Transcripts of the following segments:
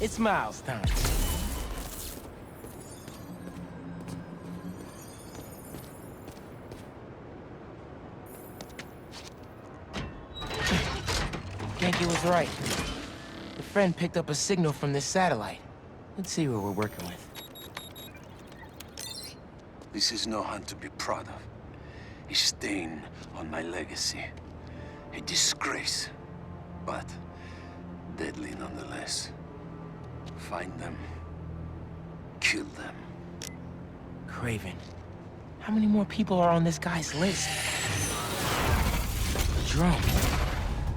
It's Miles time. Genki was right. The friend picked up a signal from this satellite. Let's see what we're working with. This is no hunt to be proud of. A stain on my legacy. A disgrace. But deadly nonetheless. Find them. Kill them. Craven. How many more people are on this guy's list? Drone.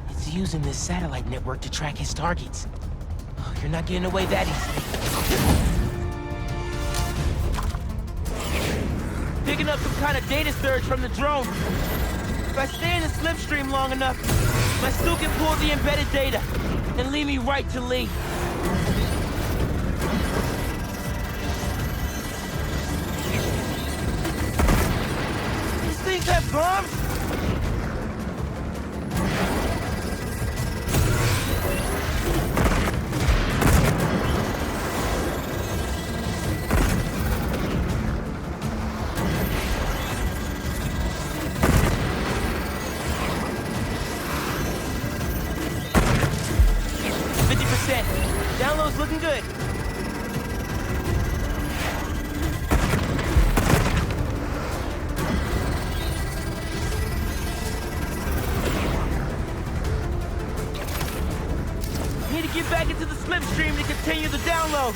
It's using this satellite network to track his targets. Oh, you're not getting away that easily. Picking up some kind of data surge from the drone. If I stay in the slipstream long enough, my suit can pull the embedded data and lead me right to Lee. These things have bombs? 50%. Download's looking good. Need to get back into the slipstream to continue the download.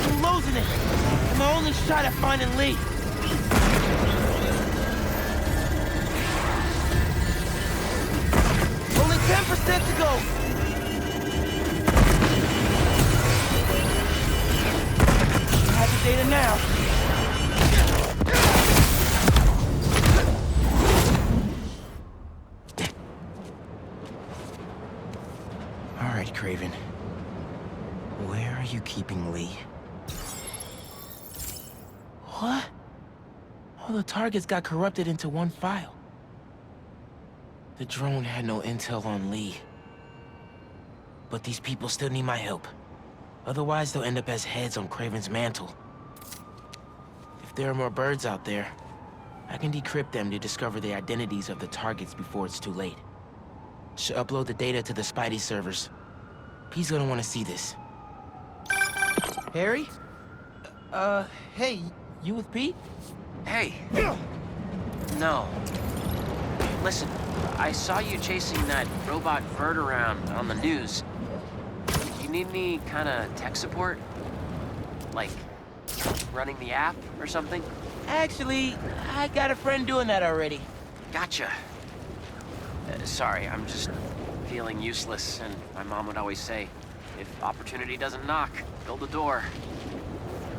I'm losing it. And my only shot at finding Lee. Only 10% to go. Data now. All right, Craven. Where are you keeping Lee? What? All the targets got corrupted into one file. The drone had no intel on Lee. But these people still need my help. Otherwise, they'll end up as heads on Craven's mantle. If there are more birds out there, I can decrypt them to discover the identities of the targets before it's too late. Should upload the data to the Spidey servers. Pete's gonna want to see this. Harry? Hey, you with Pete? Hey. No. Listen, I saw you chasing that robot Vert around on the news. You need any kind of tech support? Like, running the app or something? Actually, I got a friend doing that already. Gotcha. Sorry, I'm just feeling useless, and my mom would always say, if opportunity doesn't knock, build a door.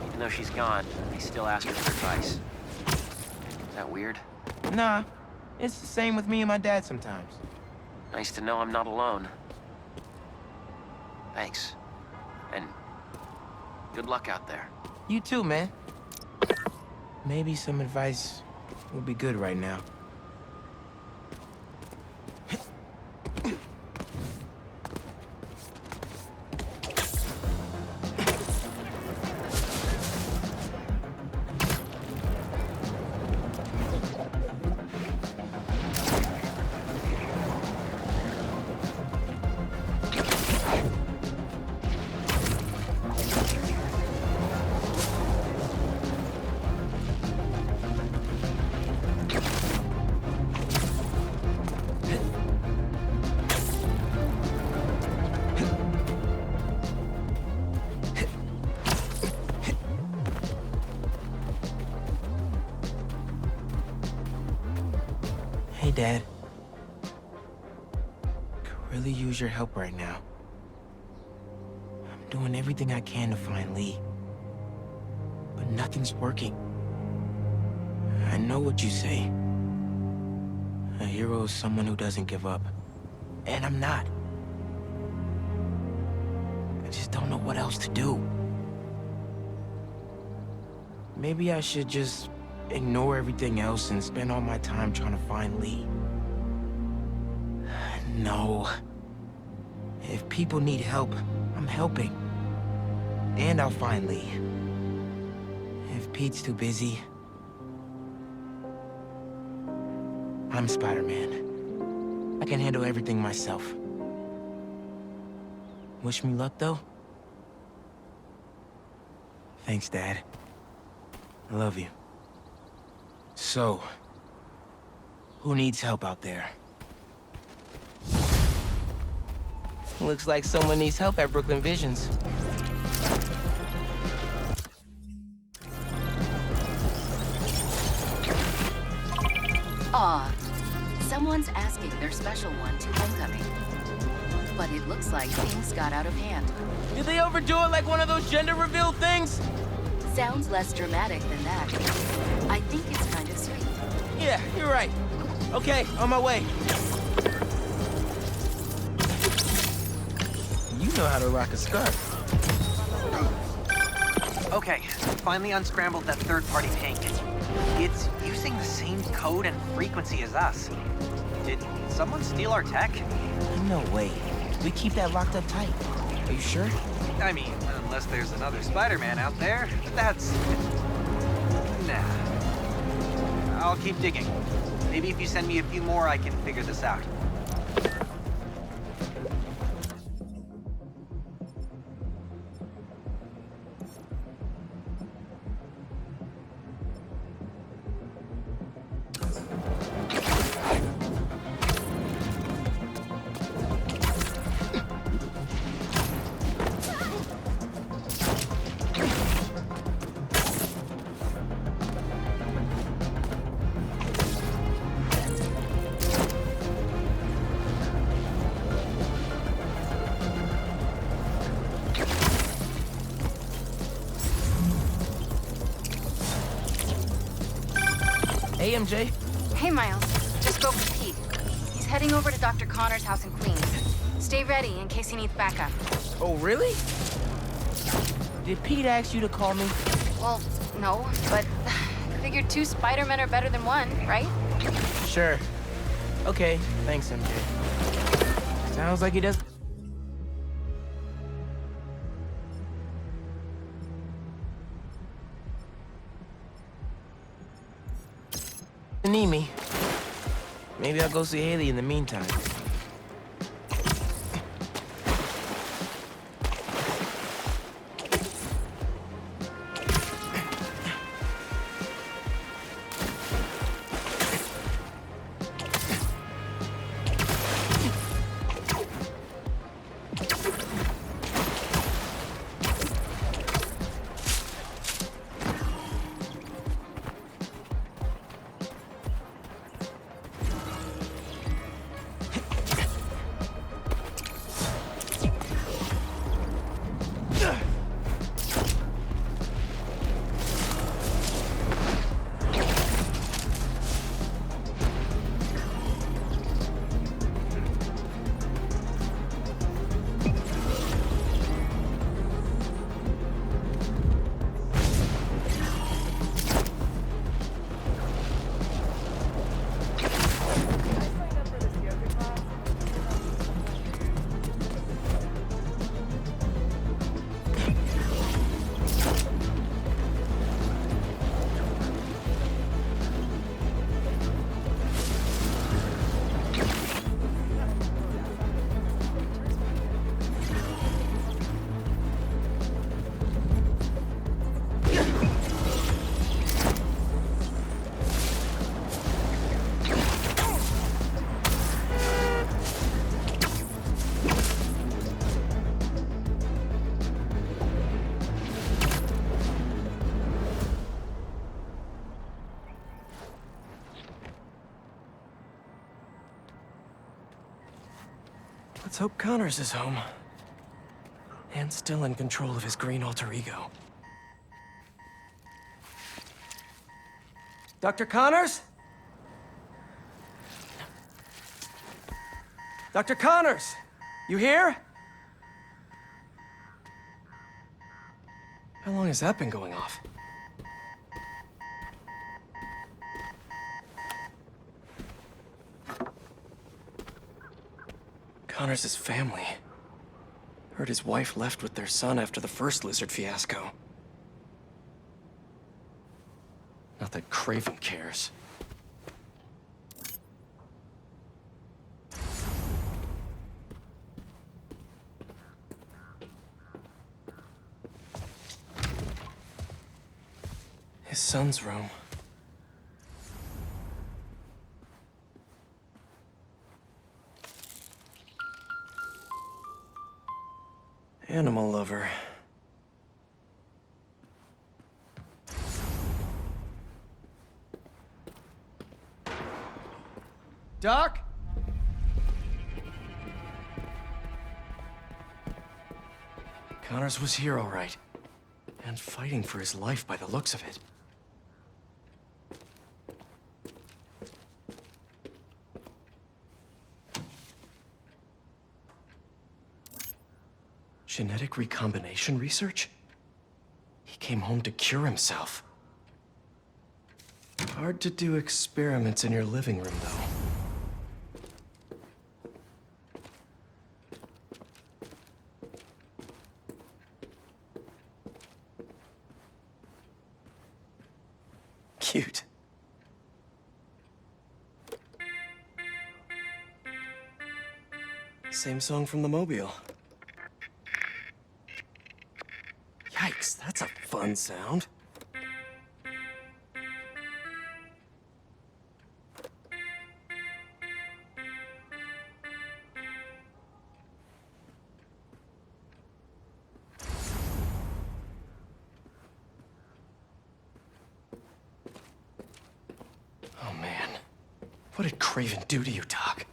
Even though she's gone, I still ask her for advice. Is that weird? Nah, it's the same with me and my dad sometimes. Nice to know I'm not alone. Thanks. And good luck out there. You too, man. Maybe some advice would be good right now. Hey, Dad. Could really use your help right now. I'm doing everything I can to find Lee. But nothing's working. I know what you say. A hero is someone who doesn't give up. And I'm not. I just don't know what else to do. Maybe I should just ignore everything else and spend all my time trying to find Lee. No. If people need help, I'm helping. And I'll find Lee. If Pete's too busy, I'm Spider-Man. I can handle everything myself. Wish me luck, though? Thanks, Dad. I love you. So, who needs help out there? Looks like someone needs help at Brooklyn Visions. Aw, someone's asking their special one to homecoming. But it looks like things got out of hand. Did they overdo it like one of those gender reveal things? Sounds less dramatic than that. I think it's kind of sweet. Yeah, you're right. Okay, on my way. You know how to rock a scarf. Okay, finally unscrambled that third-party ping. It's using the same code and frequency as us. Did someone steal our tech? No way. We keep that locked up tight. Are you sure? I mean, unless there's another Spider-Man out there, that's... Nah. I'll keep digging. Maybe if you send me a few more, I can figure this out. Hey, MJ. Hey, Miles. Just spoke with Pete. He's heading over to Dr. Connor's house in Queens. Stay ready in case he needs backup. Oh, really? Did Pete ask you to call me? Well, no, but figured 2 Spider-Men are better than 1, right? Sure. Okay, thanks, MJ. Sounds like he does. Need me. Maybe I'll go see Haley in the meantime. Let's hope Connors is home. And still in control of his green alter ego. Dr. Connors? Dr. Connors! You here? How long has that been going off? Connors' family. Heard his wife left with their son after the first lizard fiasco. Not that Craven cares. His son's room. Animal lover. Doc? Connors was here, all right. And fighting for his life by the looks of it. Genetic recombination research? He came home to cure himself. Hard to do experiments in your living room, though. Cute. Same song from the Mobile. Yikes, that's a fun sound. Oh man, what did Craven do to you, Doc?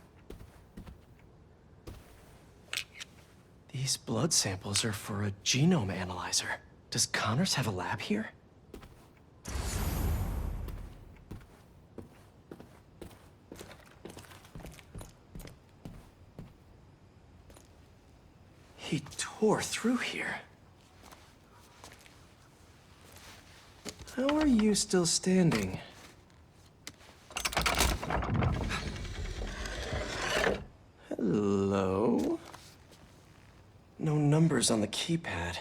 These blood samples are for a genome analyzer. Does Connors have a lab here? He tore through here. How are you still standing? Hello? No numbers on the keypad.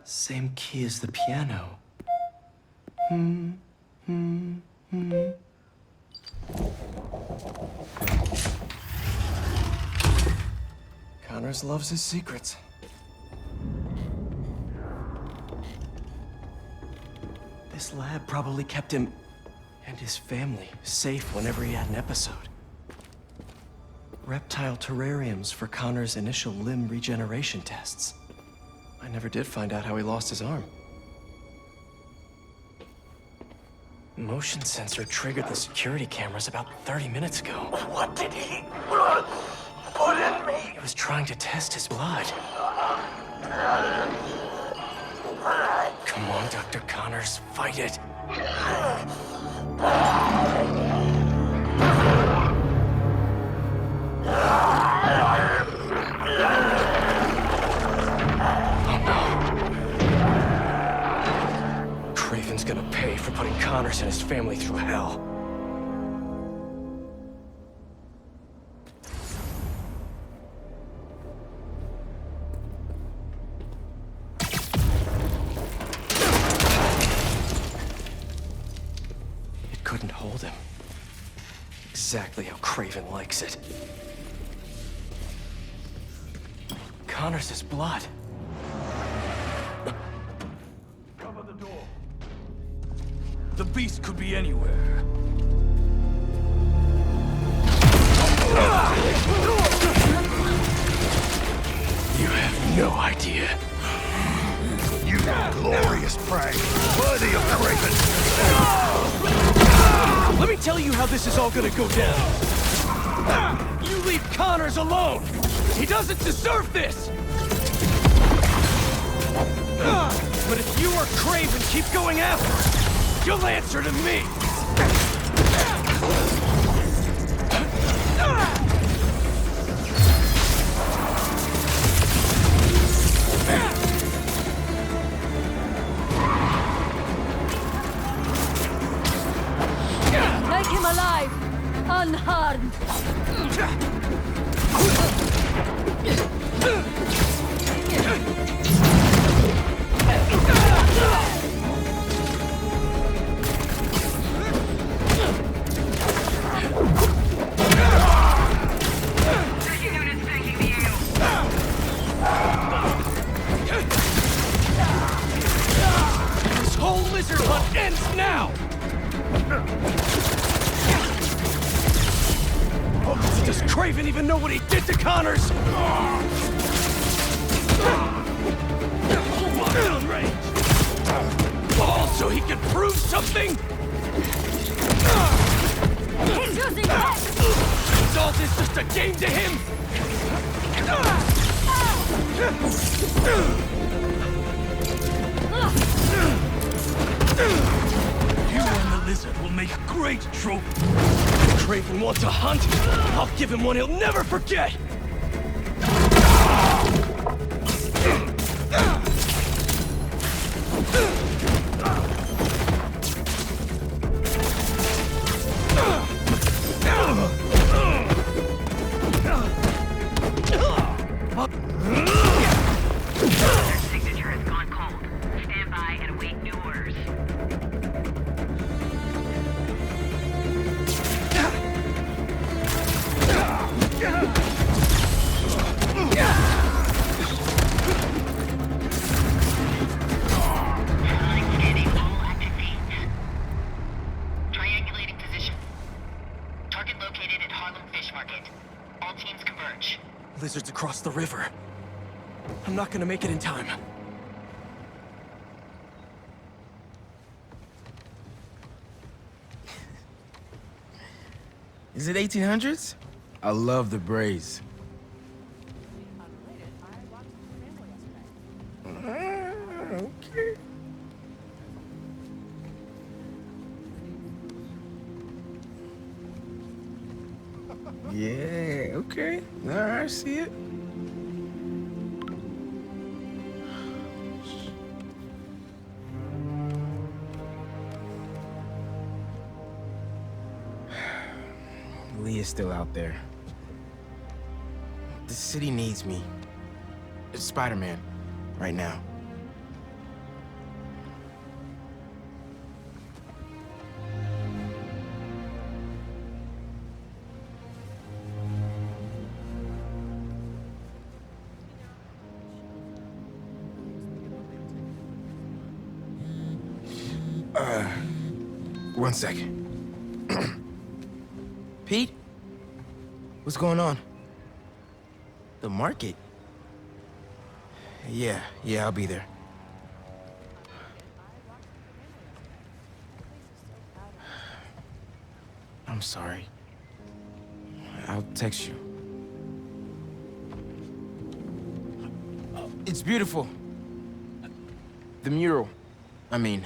Same key as the piano. Connors loves his secrets. This lab probably kept him and his family safe whenever he had an episode. Reptile terrariums for Connor's initial limb regeneration tests. I never did find out how he lost his arm. Motion sensor triggered the security cameras about 30 minutes ago. What did he put in me? He was trying to test his blood. Come on, Dr. Connors, fight it. Craven's gonna pay for putting Connors and his family through hell. It couldn't hold him. Exactly how Craven likes it. Connors' blood. Cover the door. The beast could be anywhere. You have no idea. You glorious prey, worthy of Craven. Let me tell you how this is all gonna go down. You leave Connors alone. He doesn't deserve this. But if you or Craven keep going after him, you'll answer to me. Craven even know what he did to Connors? All so he can prove something? He's using it! Is all this just a game to him? You and the lizard will make a great troop. If Craven wants a hunt, I'll give him one he'll never forget! Lizards across the river. I'm not gonna make it in time. Is it 1800s? I love the braids. Okay. Yeah, okay. All right, I see it. Lee is still out there. The city needs me. It's Spider-Man, right now. One second. Pete? What's going on? The market? Yeah, I'll be there. I'm sorry. I'll text you. It's beautiful. The mural, I mean.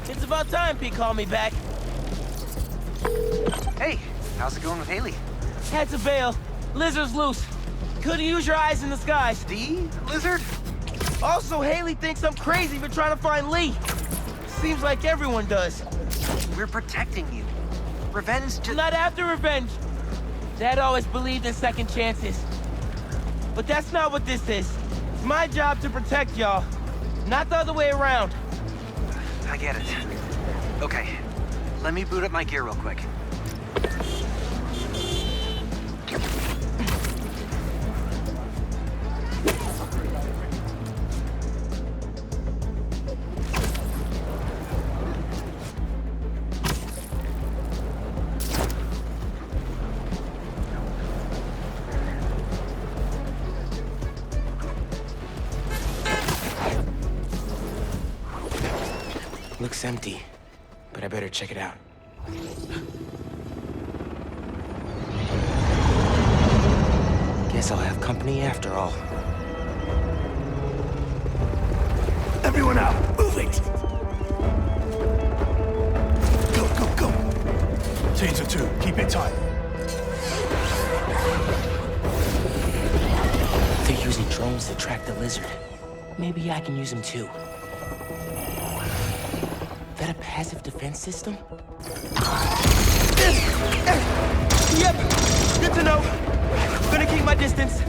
It's about time Pete called me back. Hey, how's it going with Haley? Had to bail. Lizard's loose. Couldn't use your eyes in the skies. The lizard? Also, Haley thinks I'm crazy for trying to find Lee. Seems like everyone does. We're protecting you. Revenge just... Not after revenge. Dad always believed in second chances. But that's not what this is. It's my job to protect y'all, not the other way around. I get it. Okay, let me boot up my gear real quick. Looks empty, but I better check it out. Guess I'll have company after all. Everyone out! Move it! Go! Teams of two, keep it tight. They're using drones to track the lizard. Maybe I can use them too. That a passive defense system? Yep! Good to know. Gonna keep my distance.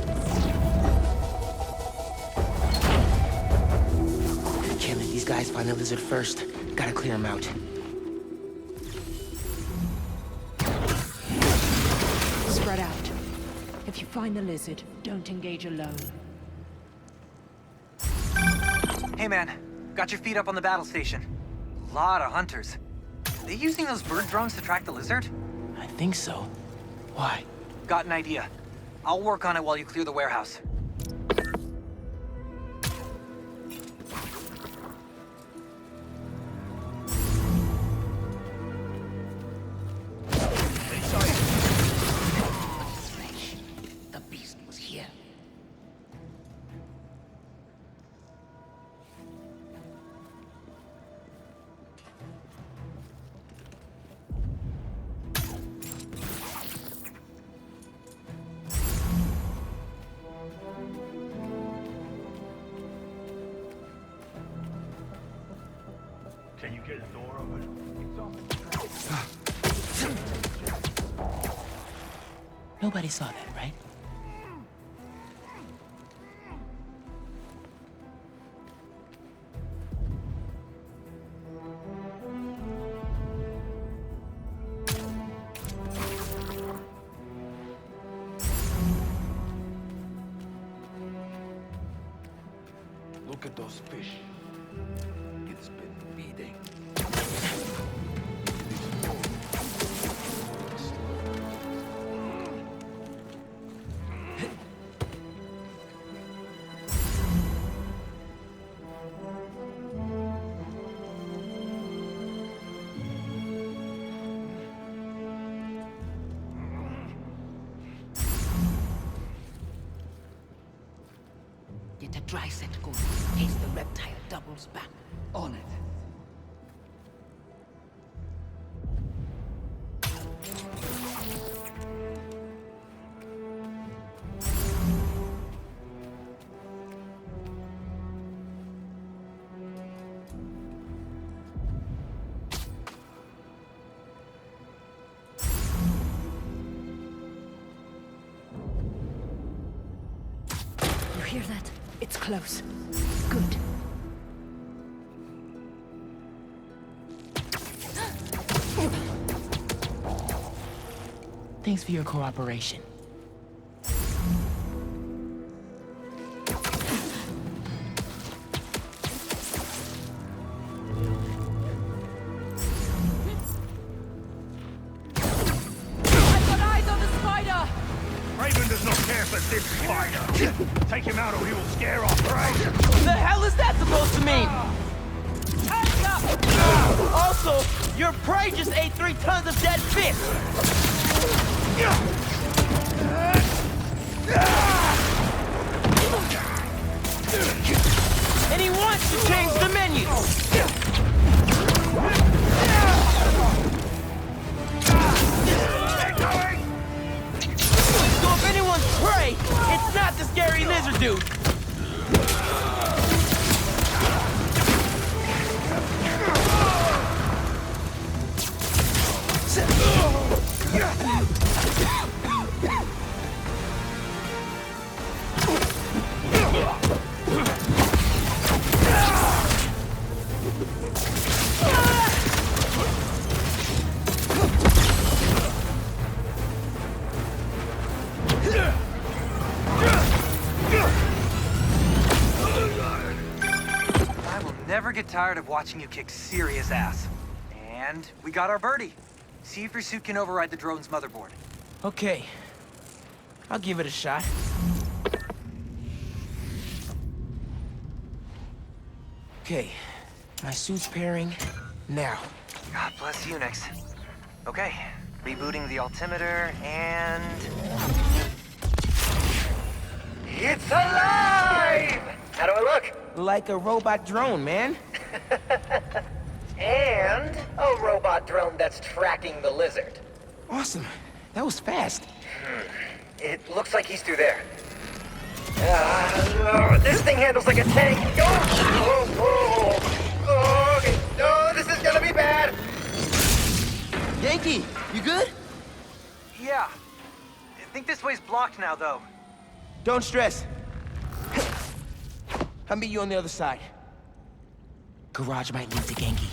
Can't let these guys find the lizard first. Gotta clear them out. Spread out. If you find the lizard, don't engage alone. Hey man, got your feet up on the battle station. Lot of hunters. They using those bird drones to track the lizard? I think so. Why? Got an idea. I'll work on it while you clear the warehouse. The beast was here. Can you get the door open? Nobody saw that, right? Look at those fish. It's been feeding. Get a dry set going in case the reptile doubles back. On it. You hear that? It's close. Good. Thanks for your cooperation. I've got eyes on the spider! Raven does not care for this spider. Take him out or he will scare off prey. The hell is that supposed to mean? Hands up! Also, your prey just ate 3 tons of dead fish! And he wants to change the menu! So if anyone's prey, it's not the scary lizard dude! I will never get tired of watching you kick serious ass. And we got our birdie. See if your suit can override the drone's motherboard. Okay. I'll give it a shot. Okay. My suit's pairing now. God bless Unix. Okay, rebooting the altimeter and... It's alive! How do I look? Like a robot drone, man. And a robot drone that's tracking the lizard. Awesome. That was fast. It looks like he's through there. This thing handles like a tank. Okay. No, this is gonna be bad. Yankee, you good? Yeah. I think this way's blocked now, though. Don't stress. I'll meet you on the other side. Garage might lead to Genki.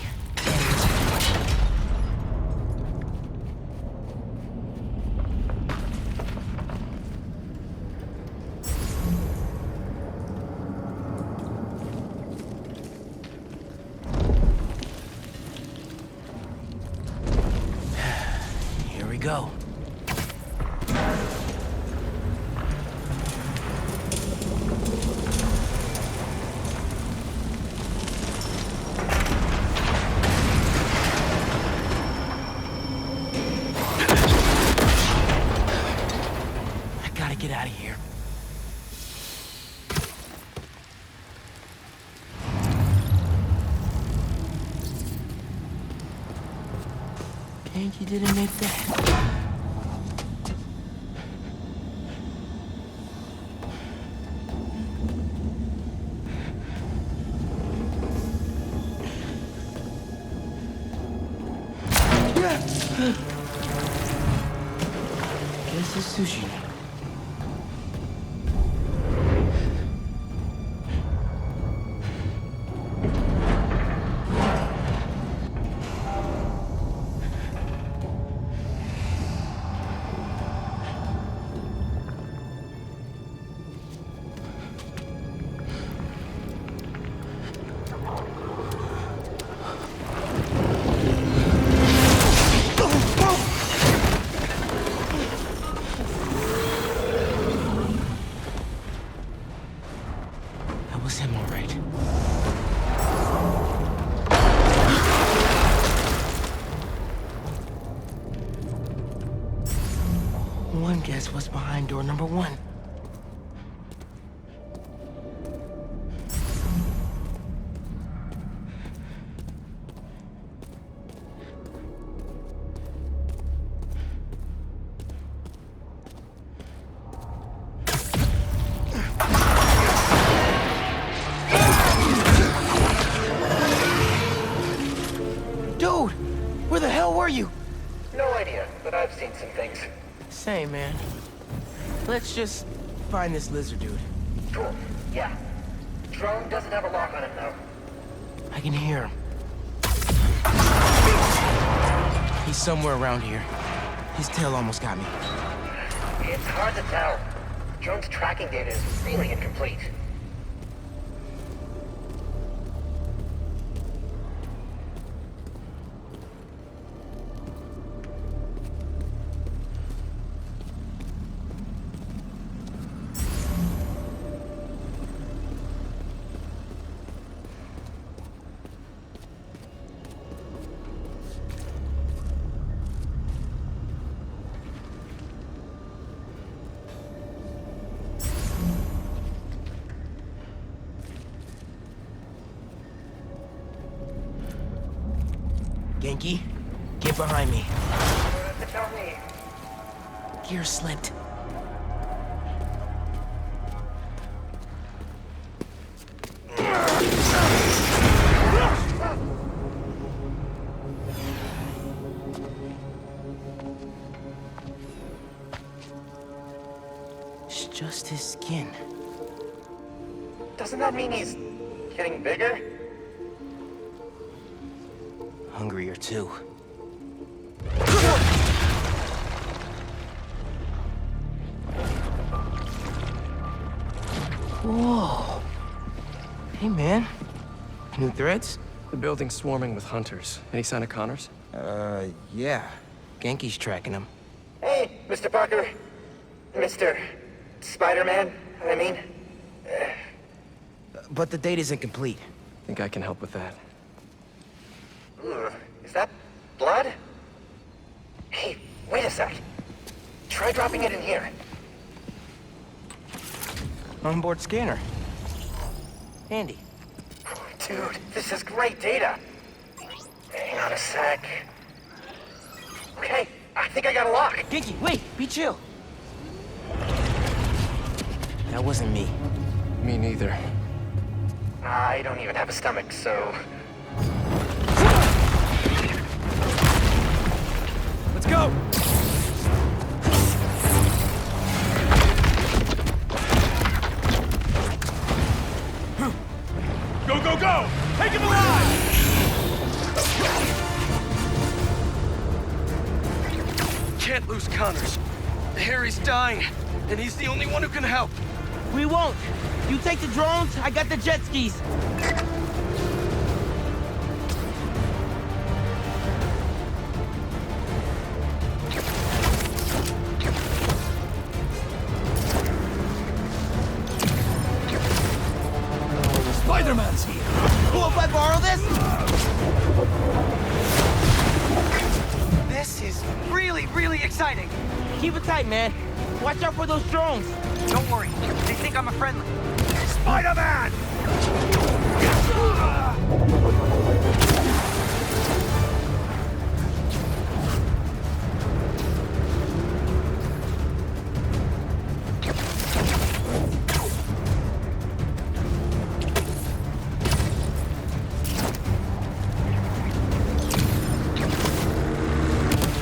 go. I gotta get out of here. You didn't make that. Guess it's sushi. One guess what's behind door number 1. Dude, where the hell were you? No idea, but I've seen some things. Same, man. Let's just find this lizard dude. Cool, yeah. Drone doesn't have a lock on it, though. I can hear him. He's somewhere around here. His tail almost got me. It's hard to tell. Drone's tracking data is really incomplete. Genki, get behind me. Tell me. Gear slipped. It's just his skin. Doesn't that mean he's getting bigger? Hungrier too. Whoa. Hey, man. New threads? The building's swarming with hunters. Any sign of Connors? Yeah. Genki's tracking him. Hey, Mr. Parker. Mr. Spider-Man, I mean. But the data's incomplete. Think I can help with that. Is that blood? Hey, wait a sec. Try dropping it in here. Onboard scanner. Handy. Dude, this is great data. Hang on a sec. Okay, I think I got a lock. Genki, wait, be chill. That wasn't me. Me neither. I don't even have a stomach, so... Let's go! Go, go, go! Take him alive! Can't lose Connors. Harry's dying, and he's the only one who can help. We won't. You take the drones, I got the jet skis. Spider-Man's here! Cool if I borrow this? This is really, really exciting. Keep it tight, man. Watch out for those drones. Don't worry, they think I'm a friendly. Spider-Man!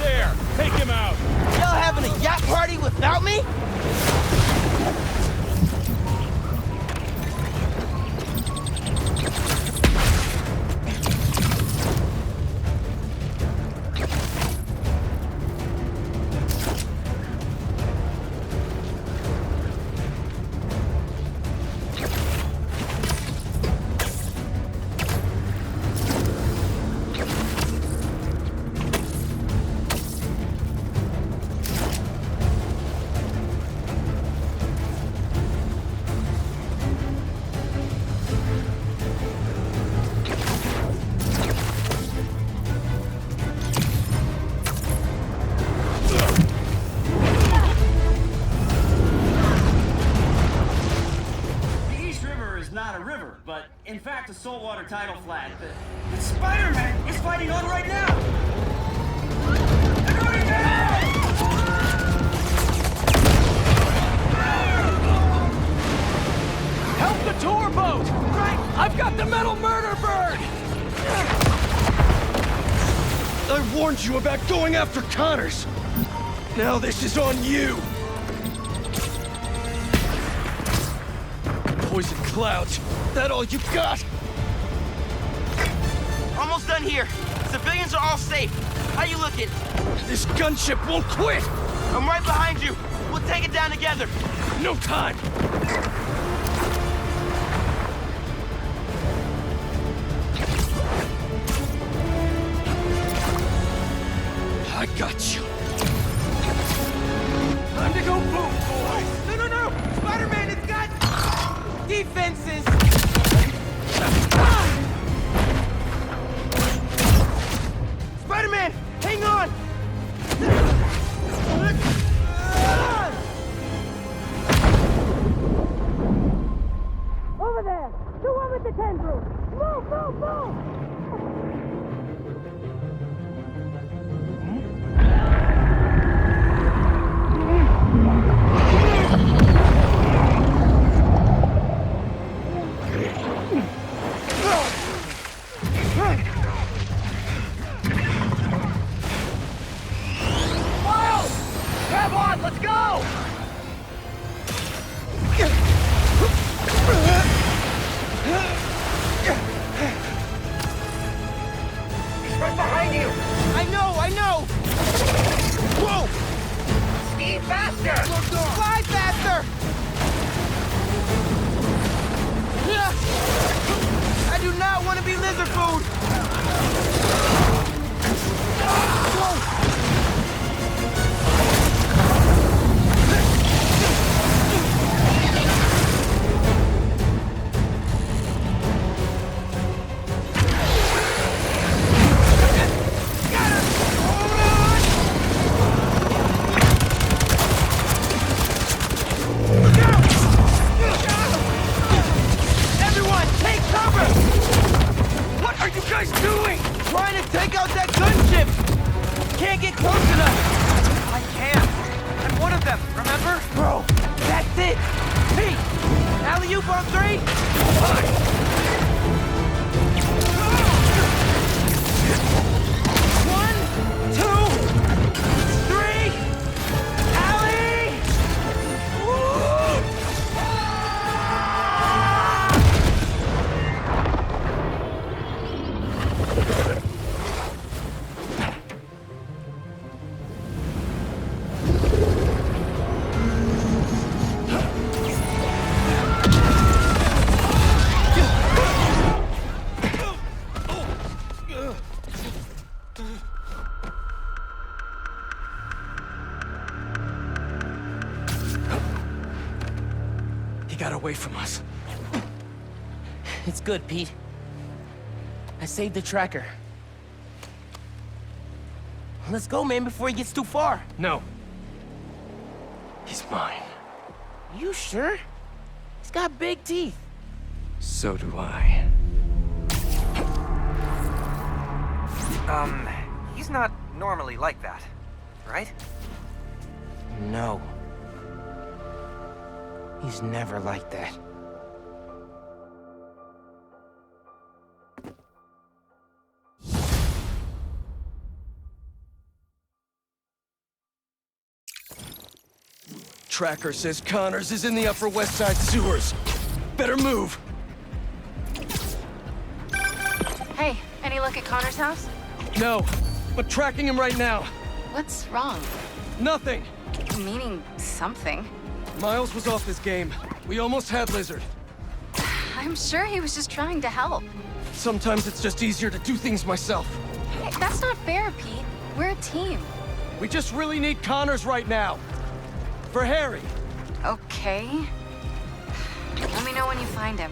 There! Take him out! Y'all having a yacht party without me? In fact, a saltwater tidal flat. But Spider-Man is fighting on right now! They're going down! Help the tour boat! Right! I've got the metal murder bird! I warned you about going after Connors! Now this is on you! Poison clouds! That all you got? Almost done here. Civilians are all safe. How you looking? This gunship won't quit! I'm right behind you. We'll take it down together. No time! I got you. Time to go boom, boys! No! Spider-Man has got defenses! Spider-Man, hang on! Over there! The one with the tendrils! Move! Right behind you! I know! Whoa! Speed faster! Fly faster! I do not want to be lizard food! Whoa! Trying to take out that gunship! Can't get close enough! I can. I'm one of them, remember? Bro, that's it! Pete! Alley-oop on 3? One, two, three! Alley! It's good, Pete. I saved the tracker. Let's go, man, before he gets too far. No. He's mine. You sure? He's got big teeth. So do I. He's not normally like that, right? No. He's never like that. Tracker says Connors is in the Upper West Side sewers. Better move. Hey, any look at Connor's house? No, but tracking him right now. What's wrong? Nothing. Meaning something. Miles was off his game. We almost had Lizard. I'm sure he was just trying to help. Sometimes it's just easier to do things myself. That's not fair, Pete. We're a team. We just really need Connors right now. For Harry. Okay. Let me know when you find him.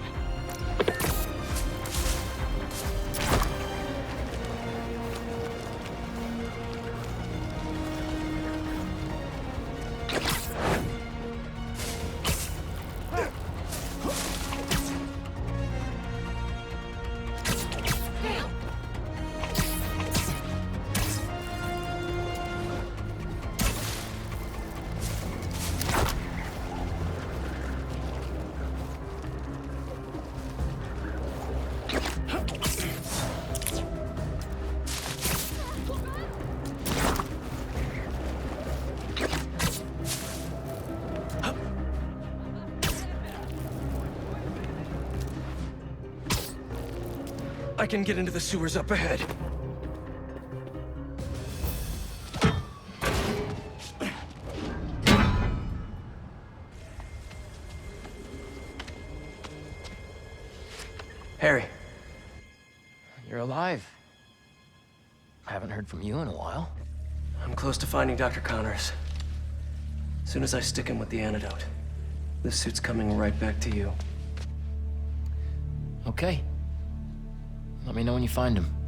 I can get into the sewers up ahead. Harry. You're alive. I haven't heard from you in a while. I'm close to finding Dr. Connors. As soon as I stick him with the antidote, this suit's coming right back to you. Okay. Let me know when you find him.